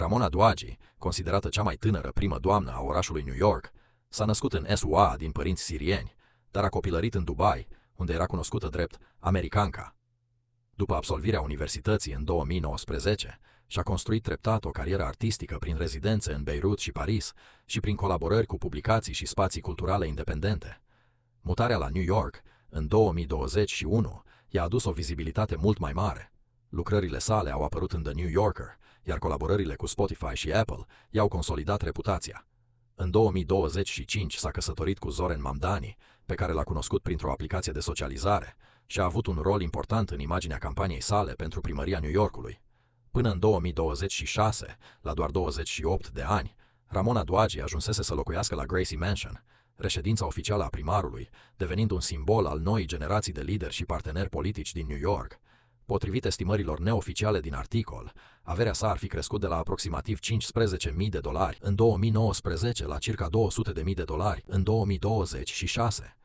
Ramona Doagi, considerată cea mai tânără primă doamnă a orașului New York, s-a născut în SUA din părinți sirieni, dar a copilărit în Dubai, unde era cunoscută drept americanca. După absolvirea universității în 2019, și-a construit treptat o carieră artistică prin rezidențe în Beirut și Paris și prin colaborări cu publicații și spații culturale independente. Mutarea la New York, în 2021, i-a adus o vizibilitate mult mai mare. Lucrările sale au apărut în The New Yorker, iar colaborările cu Spotify și Apple i-au consolidat reputația. În 2025 s-a căsătorit cu Zoran Mamdani, pe care l-a cunoscut printr-o aplicație de socializare, și a avut un rol important în imaginea campaniei sale pentru primăria New Yorkului. Până în 2026, la doar 28 de ani, Ramona Doagi ajunsese să locuiască la Gracie Mansion, reședința oficială a primarului, devenind un simbol al noii generații de lideri și parteneri politici din New York. Potrivit estimărilor neoficiale din articol, averea sa ar fi crescut de la aproximativ $15.000 în 2019 la circa $200.000 în 2026.